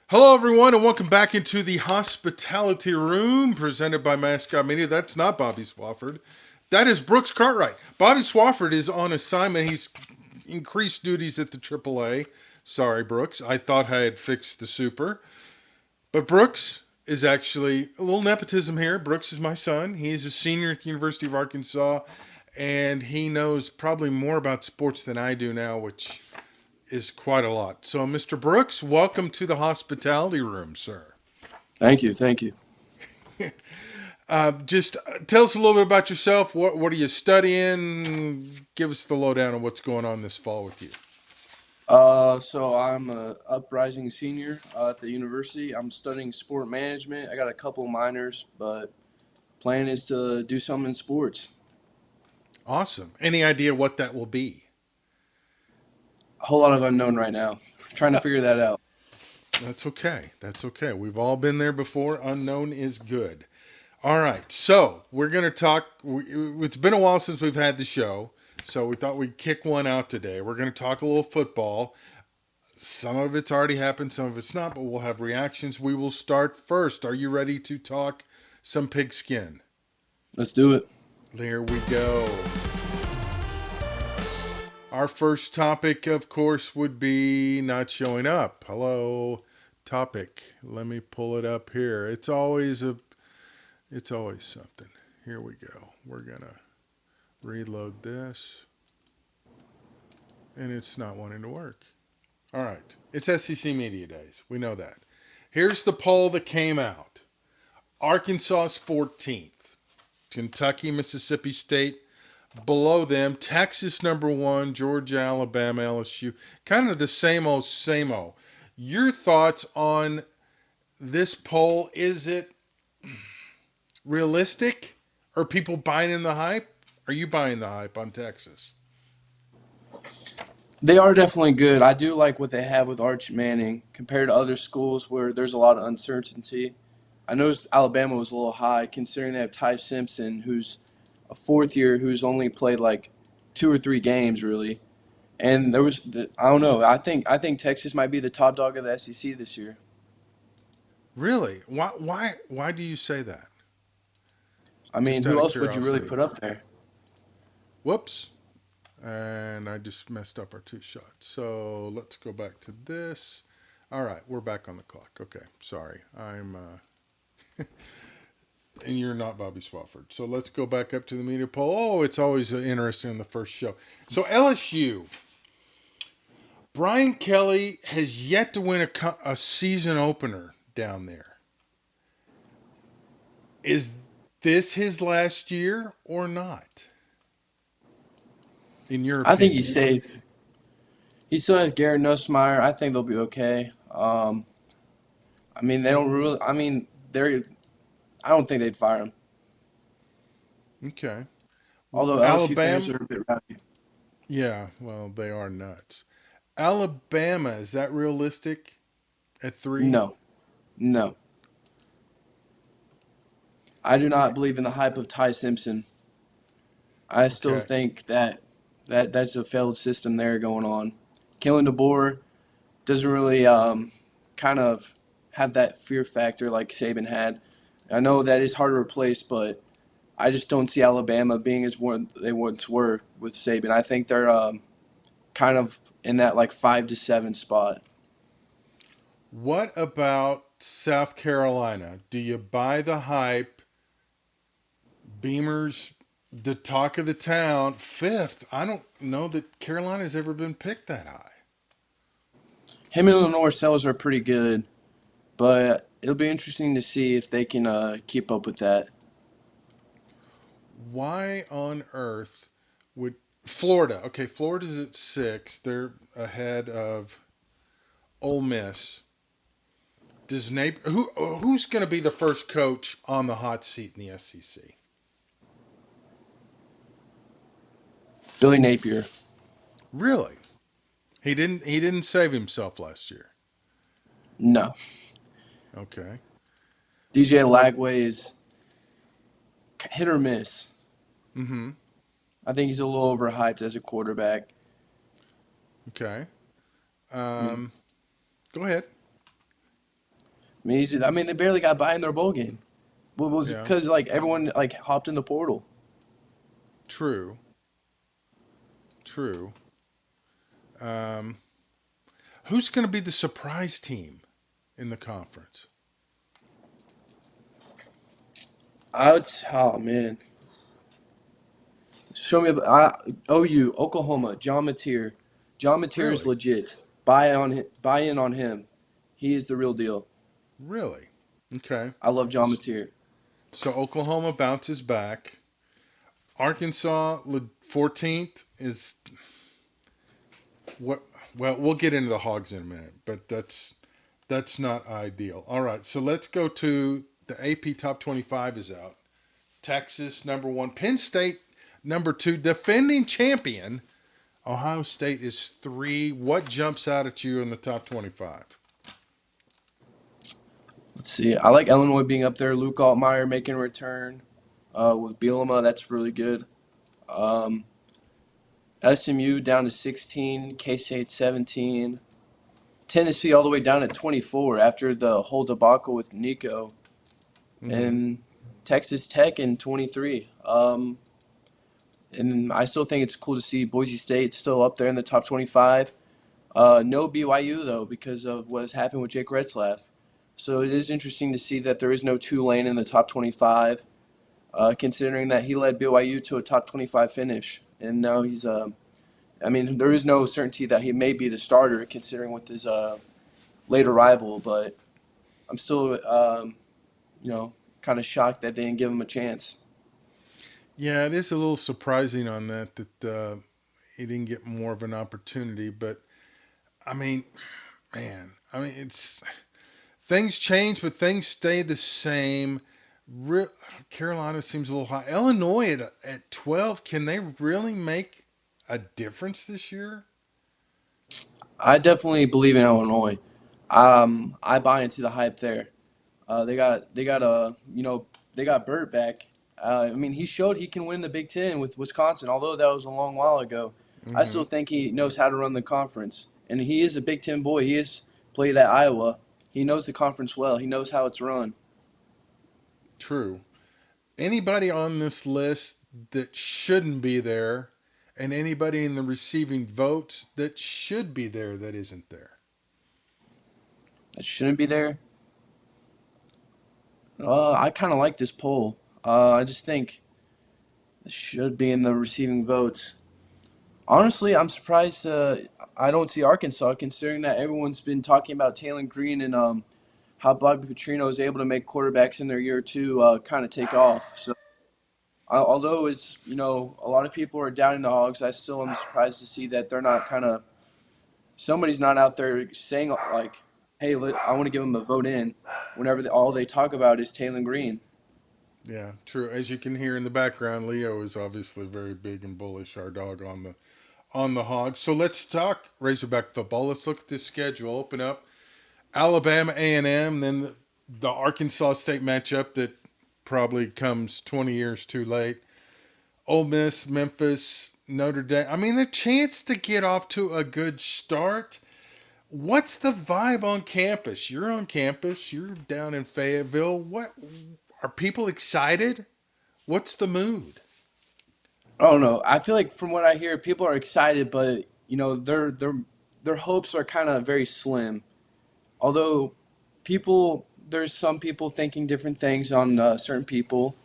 Hello, everyone, and welcome back into the hospitality room presented by Mascot Media. That's not Bobby Swofford. That is Brooks Cartwright. Bobby Swofford is on assignment. He's increased duties at the AAA. Sorry, Brooks. I thought I had fixed the super. But Brooks is actually a little nepotism here. Brooks is my son. He is a senior at the University of Arkansas, and he knows probably more about sports than I do now, which is quite a lot. So, Mr. Brooks, welcome to the hospitality room, sir. Thank you. Thank you. Just tell us a little bit about yourself. What are you studying? Give us the lowdown on what's going on this fall with you. So I'm a uprising senior at the university. I'm studying sport management. I got a couple minors, but plan is to do something in sports. Awesome. Any idea what that will be? A whole lot of unknown right now. Trying to figure that out. That's okay. That's okay. We've all been there before. Unknown is good. All right. So we're going to talk. It's been a while since we've had the show. So we thought we'd kick one out today. We're going to talk a little football. Some of it's already happened, some of it's not, but we'll have reactions. We will start first. Are you ready to talk some pigskin? Let's do it. There we go. Our first topic, of course, would be not showing up. Hello, topic. Let me pull it up here. It's always something. Here we go. We're gonna reload this, and it's not wanting to work. All right. It's SEC Media Days. We know that. Here's the poll that came out. Arkansas's 14th. Kentucky, Mississippi State below them. Texas number one. Georgia, Alabama, LSU. Kind of the same old, same old. Your thoughts on this poll? Is it realistic? Are people buying in the hype? Are you buying the hype on Texas? They are definitely good. I do like what they have with Arch Manning compared to other schools where there's a lot of uncertainty. I noticed Alabama was a little high considering they have Ty Simpson, who's a fourth year who's only played like 2 or 3 games really. And I don't know. I think Texas might be the top dog of the SEC this year. Really? Why do you say that? I mean, Just out who of else would you really curiosity. put up there? Whoops. And I just messed up our two shots. So let's go back to this. All right, we're back on the clock. Okay, sorry. And you're not Bobby Swofford. So let's go back up to the media poll. Oh, it's always interesting in the first show. So LSU, Brian Kelly has yet to win a season opener down there. Is this his last year or not, in your I think he's opinion? safe. He still has Garrett Nussmeier. I think they'll be okay. I mean, they don't really. I mean, they're. I don't think they'd fire him. Okay. Although LSU fans Alabama, are a bit rowdy. yeah, well, they are nuts. Alabama, is that realistic at three? No, no. I do not Okay. believe in the hype of Ty Simpson. I still Okay. think that's a failed system there going on. Kalen DeBoer doesn't really kind of have that fear factor like Saban had. I know that is hard to replace, but I just don't see Alabama being as one they once were with Saban. I think they're kind of in that like 5 to 7 spot. What about South Carolina? Do you buy the hype? Beamer's the talk of the town. Fifth. I don't know that Carolina's ever been picked that high. Him and Lenore Sells are pretty good, but it'll be interesting to see if they can keep up with that. Why on earth would Florida? Okay, Florida's at six. They're ahead of Ole Miss. Does who's going to be the first coach on the hot seat in the SEC? Billy Napier, Really? He didn't save himself last year. no. Okay. DJ What? Lagway is hit or miss. Mm-hmm. I think he's a little overhyped as a quarterback. Okay. I mean, Um, Go ahead. I mean, they barely got by in their bowl game. Well, it was Yeah, because like everyone like hopped in the portal. true, true. Um, who's going to be the surprise team in the conference? Oh man, show me. OU, Oklahoma, John Mateer. John Mateer is Really, legit. Buy in on him. He is the real deal. really. Okay. I love John S- Mateer. So Oklahoma bounces back. Arkansas 14th is what? Well, we'll get into the Hogs in a minute, but that's not ideal. All right, so let's go to the AP Top 25 is out. Texas number one, Penn State number two, defending champion. Ohio State is three. What jumps out at you in the top 25? Let's see. I like Illinois being up there. Luke Altmaier making a return with Bielema. That's really good. Um, SMU down to 16. K-State 17. Tennessee all the way down at 24 after the whole debacle with Nico. Mm-hmm. And Texas Tech in 23. And I still think it's cool to see Boise State still up there in the top 25. No BYU though because of what has happened with Jake Retzlaff. So it is interesting to see that there is no Tulane in the top 25, considering that he led BYU to a top 25 finish, and now he's. I mean, there is no certainty that he may be the starter, considering with his late arrival. But I'm still, you know, kind of shocked that they didn't give him a chance. Yeah, it is a little surprising on that he didn't get more of an opportunity. But I mean, man, I mean it's things change, but things stay the same. Re- Carolina seems a little high. Illinois at 12, can they really make a difference this year? I definitely believe in Illinois. I buy into the hype there. They got Burt back. I mean, he showed he can win the Big Ten with Wisconsin, although that was a long while ago. I Mm-hmm. still think he knows how to run the conference, and he is a Big Ten boy. He has played at Iowa. He knows the conference well. He knows how it's run. True. Anybody on this list that shouldn't be there, and anybody in the receiving votes that should be there that isn't there. That shouldn't be there. I kind of like this poll. I just think it should be in the receiving votes. Honestly, I'm surprised I don't see Arkansas, considering that everyone's been talking about Taylor Green and how Bobby Petrino is able to make quarterbacks in their year two kind of take off. So, although it's a lot of people are doubting the Hogs, I still am surprised to see that they're not kind of somebody's not out there saying like, "Hey, I want to give them a vote in." Whenever all they talk about is Taylor Green. Yeah, true. As you can hear in the background, Leo is obviously very big and bullish. Our dog on the Hogs. So let's talk Razorback football. Let's look at this schedule. Open up Alabama A&M, then the Arkansas State matchup that probably comes 20 years too late. Ole Miss, Memphis, Notre Dame. I mean, the chance to get off to a good start. What's the vibe on campus? You're on campus. You're down in Fayetteville. What are people excited? What's the mood? I don't know. I feel like from what I hear, people are excited, but their hopes are kind of very slim. Although there's some people thinking different things on certain people.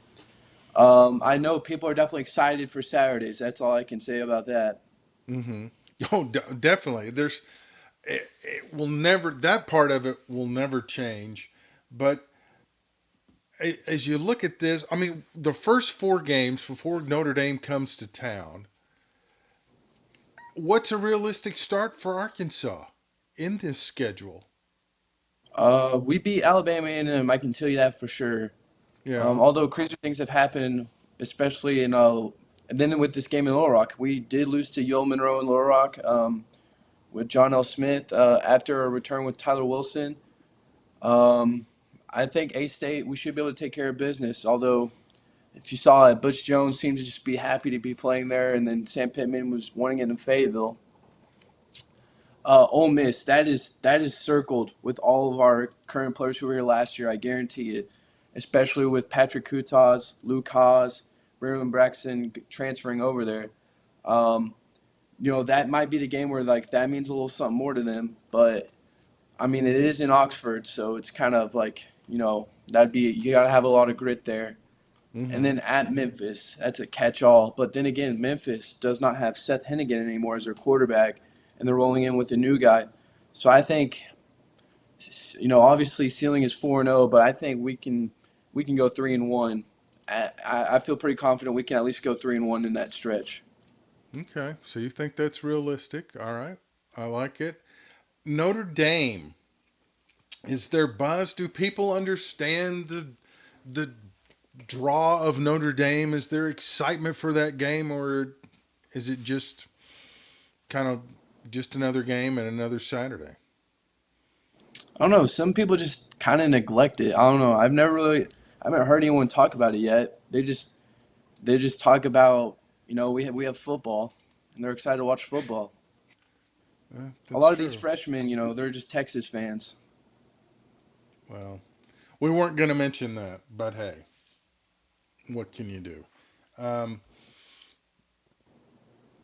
I know people are definitely excited for Saturdays. That's all I can say about that. Mm-hmm. Oh, definitely. It will never, that part of it will never change. But as you look at this, I mean, the first four games before Notre Dame comes to town, what's a realistic start for Arkansas in this schedule? We beat Alabama A&M. I can tell you that for sure. Yeah. Although crazy things have happened, especially in and then with this game in Little Rock, we did lose to Yale Monroe in Little Rock with John L. Smith after a return with Tyler Wilson. Um, I think A State we should be able to take care of business. Although if you saw it, Butch Jones seemed to just be happy to be playing there, and then Sam Pittman was wanting it in Fayetteville. Ole Miss, that is circled with all of our current players who were here last year. I guarantee it, especially with Patrick Kutas, Luke Haas, Braylon Braxton transferring over there. Um, that might be the game where like that means a little something more to them. But I mean, it is in Oxford, so it's kind of like that'd be you got to have a lot of grit there. And Mm-hmm. then at Memphis, that's a catch-all. But then again, Memphis does not have Seth Hennigan anymore as their quarterback, and they're rolling in with a new guy. So I think, obviously ceiling is 4-0, but I think we can go 3-1. I feel pretty confident we can at least go 3-1 in that stretch. Okay, so you think that's realistic? All right, I like it. Notre Dame, is there buzz? Do people understand the draw of Notre Dame? Is there excitement for that game, or is it just kind of just another game and another Saturday? I don't know. Some people just kind of neglect it. I don't know. I haven't heard anyone talk about it yet. They just talk about we have football, and they're excited to watch football. A That's lot of these true. freshmen, they're just Texas fans. Well, we weren't going to mention that, but hey, what can you do? Um,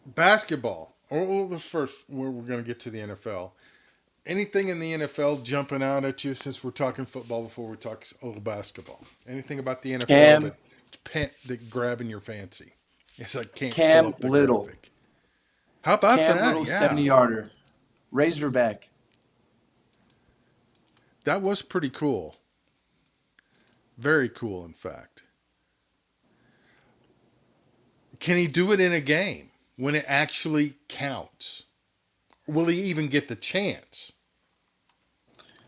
Basketball. Well, let's first, we're going to get to the NFL. Anything in the NFL jumping out at you since we're talking football before we talk a little basketball? Anything about the NFL Cam that grabbing your fancy? Yes, I can't pull Cam up the Little, graphic. How about Cam that? Little, Yeah, 70-yarder, Razorback. that was pretty cool. Very cool, in fact. Can he do it in a game when it actually counts? Will he even get the chance?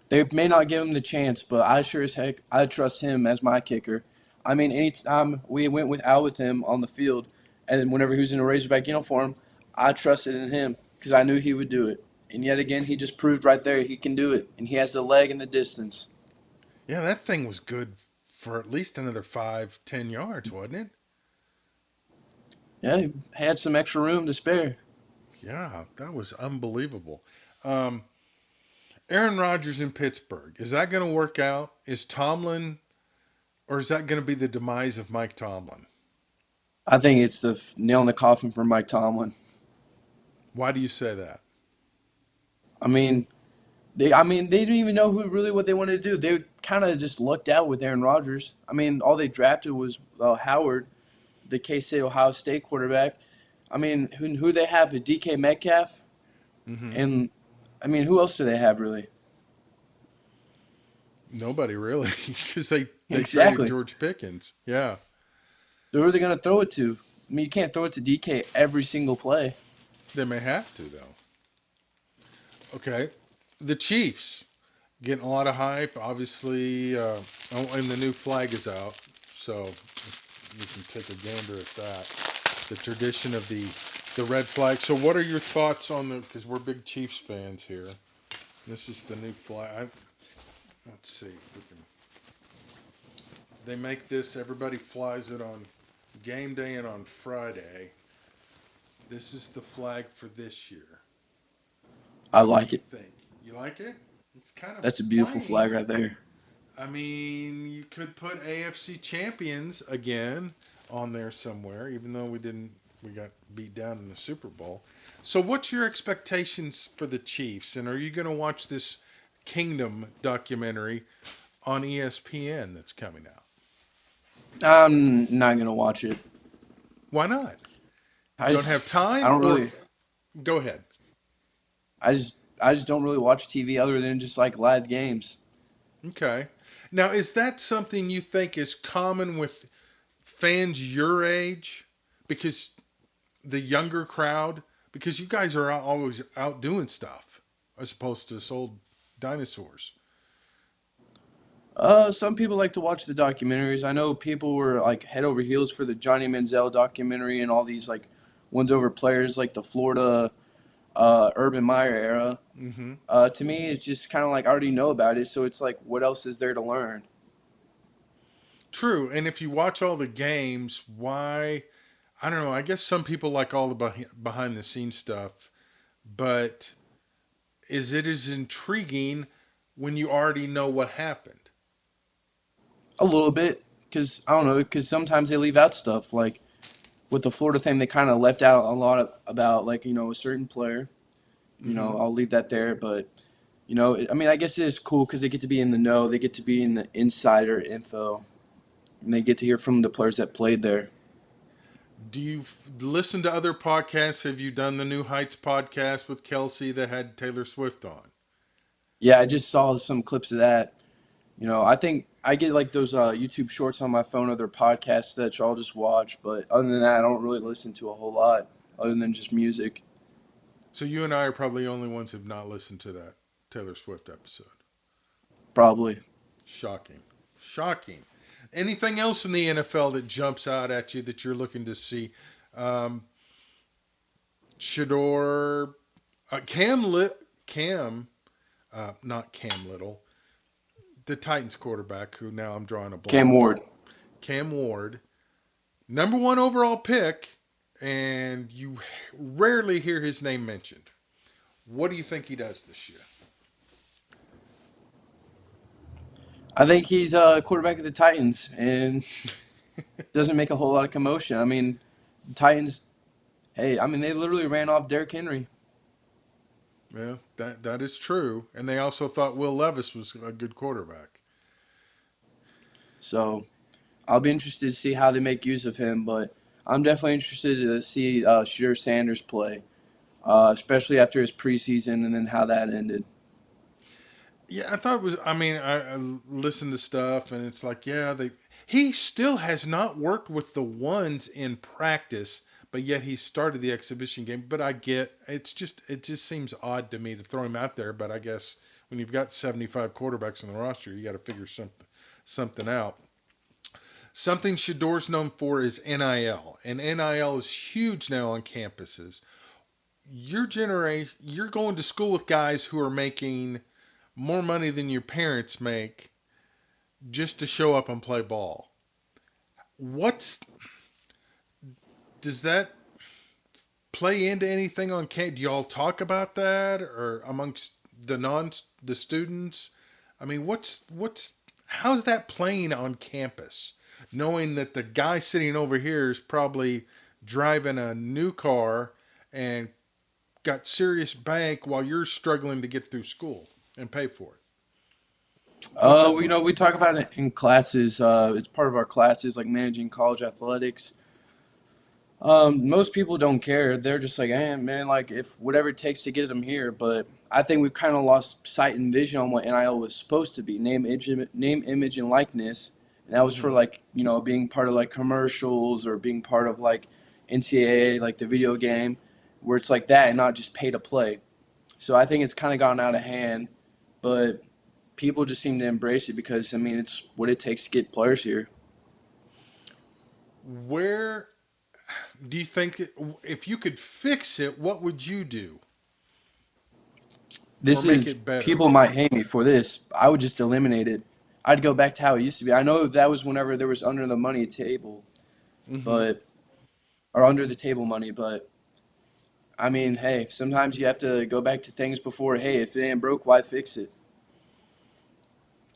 They may not give him the chance, but I sure as heck I trust him as my kicker. I mean, anytime we went with him on the field, and whenever he was in a Razorback uniform, I trusted in him because I knew he would do it. And yet again, he just proved right there he can do it, and he has the leg and the distance. Yeah, that thing was good for at least another 5, 10 yards, wasn't it? Yeah, he had some extra room to spare. Yeah, that was unbelievable. Um, Aaron Rodgers in Pittsburgh, is that going to work out? Is Tomlin, or is that going to be the demise of Mike Tomlin? I think it's the nail in the coffin for Mike Tomlin. Why do you say that? I mean, they didn't even know what they wanted to do. They kind of just lucked out with Aaron Rodgers. I mean, all they drafted was Howard, the K-State Ohio State quarterback. I mean, who they have? DK Metcalf, Mm-hmm. and I mean, who else do they have really? Nobody really, because they traded Exactly. George Pickens. Yeah, So who are they going to throw it to? I mean, you can't throw it to DK every single play. they may have to though. Okay, the Chiefs getting a lot of hype. Obviously, oh, and the new flag is out, so you can take a gander at that. The tradition of the red flag. So, what are your thoughts on the? Because we're big Chiefs fans here. This is the new flag. Let's see if we can. They make this. Everybody flies it on game day and on Friday. This is the flag for this year. I What do like you it. think? You like it? It's kind of That's a beautiful flag plain. right there. I mean, you could put AFC champions again on there somewhere, even though we got beat down in the Super Bowl. So, what's your expectations for the Chiefs? And are you going to watch this Kingdom documentary on ESPN that's coming out? I'm not going to watch it. Why not? You I don't just have I time, don't or really go ahead. I just don't really watch TV other than just like live games. Okay. Now, is that something you think is common with fans your age? Because the younger crowd, because you guys are always out doing stuff as opposed to us old dinosaurs. Some people like to watch the documentaries. I know people were like head over heels for the Johnny Manziel documentary and all these like ones over players like the Florida Urban Meyer era. Hmm. To me, it's just kind of like I already know about it, so it's like, what else is there to learn? True. And if you watch all the games, why? I don't know. I guess some people like all the behind the scenes stuff, but is it as intriguing when you already know what happened? A little bit, because I don't know, because sometimes they leave out stuff. Like with the Florida thing, they kind of left out a lot about like a certain player. Mm-hmm. I'll leave that there, but I mean, I guess it is cool because they get to be in the know, they get to be in the insider info, and they get to hear from the players that played there. Do you listen to other podcasts? Have you done the New Heights podcast with Kelsey that had Taylor Swift on? Yeah, I just saw some clips of that. I think I get like those YouTube shorts on my phone of their podcasts that I'll just watch, but other than that, I don't really listen to a whole lot other than just music. So you and I are probably the only ones who've not listened to that Taylor Swift episode. Probably. Shocking. Shocking. Anything else in the NFL that jumps out at you that you're looking to see? Um, Shador, Cam, not Cam Little, the Titans quarterback, who now I'm drawing a Cam blank. Ward. Cam Ward, number one overall pick, and you rarely hear his name mentioned. What do you think he does this year? I think he's quarterback of the Titans and doesn't make a whole lot of commotion. I mean, the Titans, hey, I mean, they literally ran off Derrick Henry. Yeah, that is true. And they also thought Will Levis was a good quarterback. So I'll be interested to see how they make use of him, but I'm definitely interested to see Shedeur Sanders play, especially after his preseason and then how that ended. Yeah, I thought it was. I mean, I listened to stuff, and it's like, yeah, they. He still has not worked with the ones in practice, but yet he started the exhibition game. But I get it just seems odd to me to throw him out there. But I guess when you've got 75 quarterbacks on the roster, you got to figure something out. Something Shador's known for is NIL, and NIL is huge now on campuses. Your generation, you're going to school with guys who are making more money than your parents make just to show up and play ball. What's does that play into anything on camp? Do y'all talk about that or amongst the students? I mean, what's how's that playing on campus? Knowing that the guy sitting over here is probably driving a new car and got serious bank while you're struggling to get through school and pay for it. What's that like? We talk about it in classes. It's part of our classes, like managing college athletics. Most people don't care. They're just like, hey, man, like if whatever it takes to get them here. But I think we've kind of lost sight and vision on what NIL was supposed to be: name, image, and likeness. And that was for Mm-hmm. like being part of like commercials or being part of like NCAA, like the video game, where it's like that and not just pay to play. So I think it's kind of gotten out of hand, but people just seem to embrace it because I mean it's what it takes to get players here. Where do you think if you could fix it, what would you do or This make is it better? people might hate me for this. I would just eliminate it. I'd go back to how it used to be. I know that was whenever there was under the money table, Mm-hmm. but or under the table money, but I mean, hey, sometimes you have to go back to things before, hey, if it ain't broke, why fix it?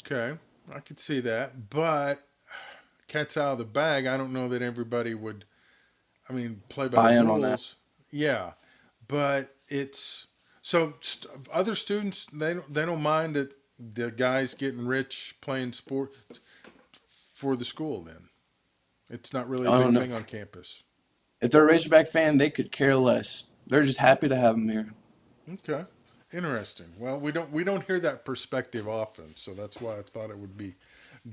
Okay, I could see that, but cat's out of the bag. I don't know that everybody would. I mean, play by the Buy in on that. rules. Yeah, but it's other students they don't mind that the guys getting rich playing sport for the school. Then it's not really a I big don't know. thing on campus. If they're a Razorback fan, they could care less. They're just happy to have him here. Okay. Interesting. Well, we don't hear that perspective often, so that's why I thought it would be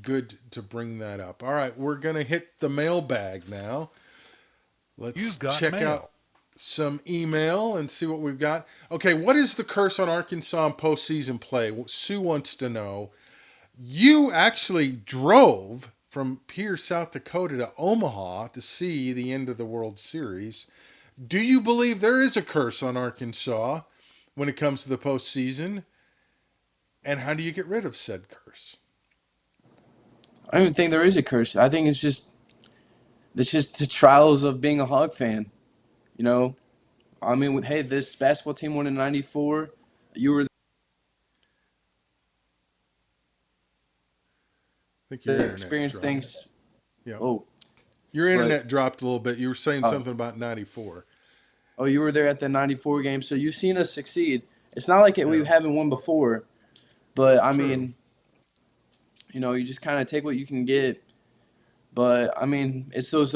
good to bring that up. All right, we're gonna hit the mailbag now. You've Let's got check out mail. some email and see what we've got. Okay, what is the curse on Arkansas in postseason play? Well, Sue wants to know. You actually drove from Pierce, South Dakota to Omaha to see the end of the World Series. Do you believe there is a curse on Arkansas when it comes to the postseason? And how do you get rid of said curse? I don't even think there is a curse. I think it's just the trials of being a Hog fan. You know, I mean, hey, this basketball team won in '94. You were think your internet experience dropped. things. Yeah. Oh, Your but internet dropped a little bit. You were saying uh, something about 94. oh, you were there at the '94 game, so you've seen us succeed. It's not like Yeah. we haven't won before, but I True. mean, you just kind of take what you can get. But I mean, it's those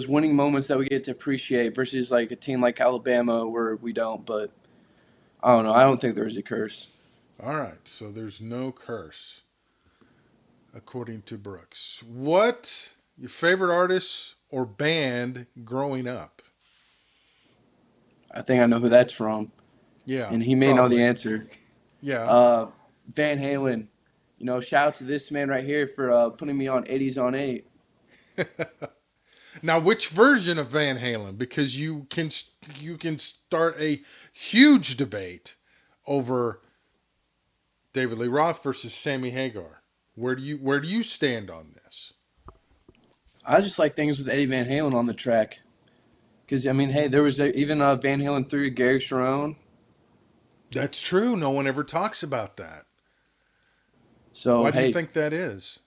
winning moments that we get to appreciate versus like a team like Alabama where we don't. But I don't know. I don't think there's a curse. All right. So there's no curse, according to Brooks. What your favorite artist or band growing up? I think I know who that's from, Yeah, and he may know the probably. answer. Yeah. Uh, Van Halen. Shout out to this man right here for putting me on 80s on 8. Now, which version of Van Halen? Because you can start a huge debate over David Lee Roth versus Sammy Hagar. Where do you stand on this? I just like things with Eddie Van Halen on the track. Because, I mean, hey, there was even Van Halen 3, Gary Sharon. That's true. No one ever talks about that. So, Why do you hey, think that is?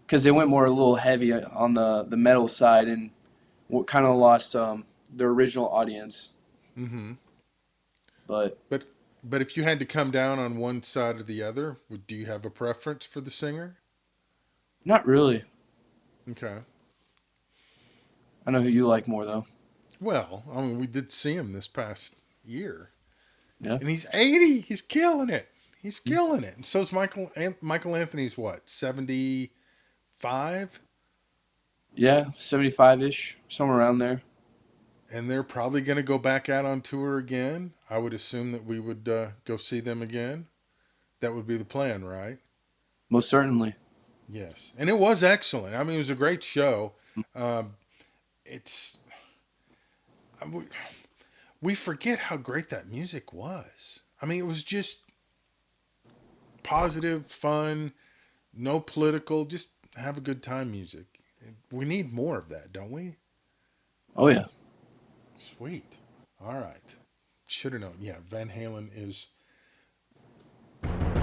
because they went more a little heavy on the metal side and what kind of lost their original audience. Mm-hmm. But But but if you had to come down on one side or the other, do you have a preference for the singer? not really. Okay. I know who you like more, though. Well, I mean, we did see him this past year, Yeah. and he's 80. He's killing it. He's killing it. And so's Michael Anthony's what, 75? Yeah, 75 ish, somewhere around there. And they're probably going to go back out on tour again. I would assume that we would go see them again. That would be the plan, right? Most certainly. Yes. And it was excellent. I mean, it was a great show. Um, it's we forget how great that music was. I mean, it was just positive, fun, no political, just have a good time music. We need more of that, don't we? Oh, yeah. Sweet. All right. Should have known. Yeah, Van Halen is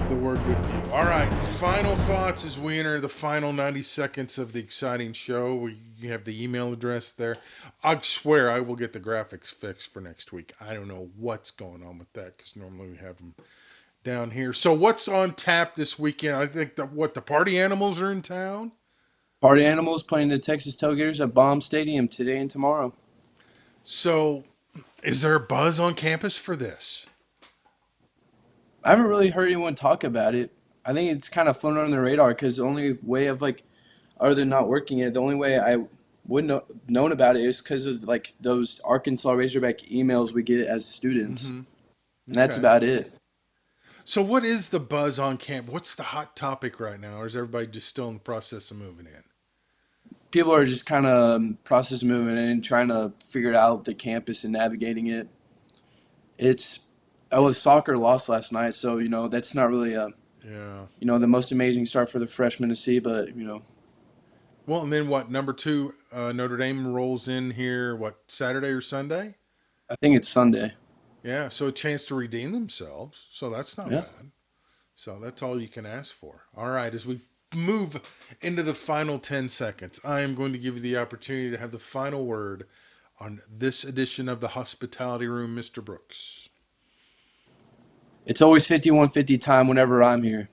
the word with you. All right. Final thoughts as we enter the final 90 seconds of the exciting show. You have the email address there. I swear I will get the graphics fixed for next week. I don't know what's going on with that because normally we have them down here. So what's on tap this weekend? I think the party animals are in town. Party Animals playing the Texas Tailgaters at Baum Stadium today and tomorrow. So is there a buzz on campus for this? I haven't really heard anyone talk about it. I think it's kind of flown under the radar because the only way of like, other than not working it, the only way I wouldn't have known about it is because of like those Arkansas Razorback emails we get as students, Mm-hmm. and that's Okay. about it. So what is the buzz on camp? What's the hot topic right now? Or is everybody just still in the process of moving in? People are just kind of process moving in, trying to figure out the campus and navigating it. It's oh, soccer lost last night, so that's not really Yeah. the most amazing start for the freshmen to see, but Well, and then what? Number two, Notre Dame rolls in here. What, Saturday or Sunday? I think it's Sunday. Yeah. So a chance to redeem themselves. So that's not Yeah. bad. So that's all you can ask for. All right. As we move into the final 10 seconds, I am going to give you the opportunity to have the final word on this edition of the Hospitality Room, Mr. Brooks. It's always 51-50 time whenever I'm here.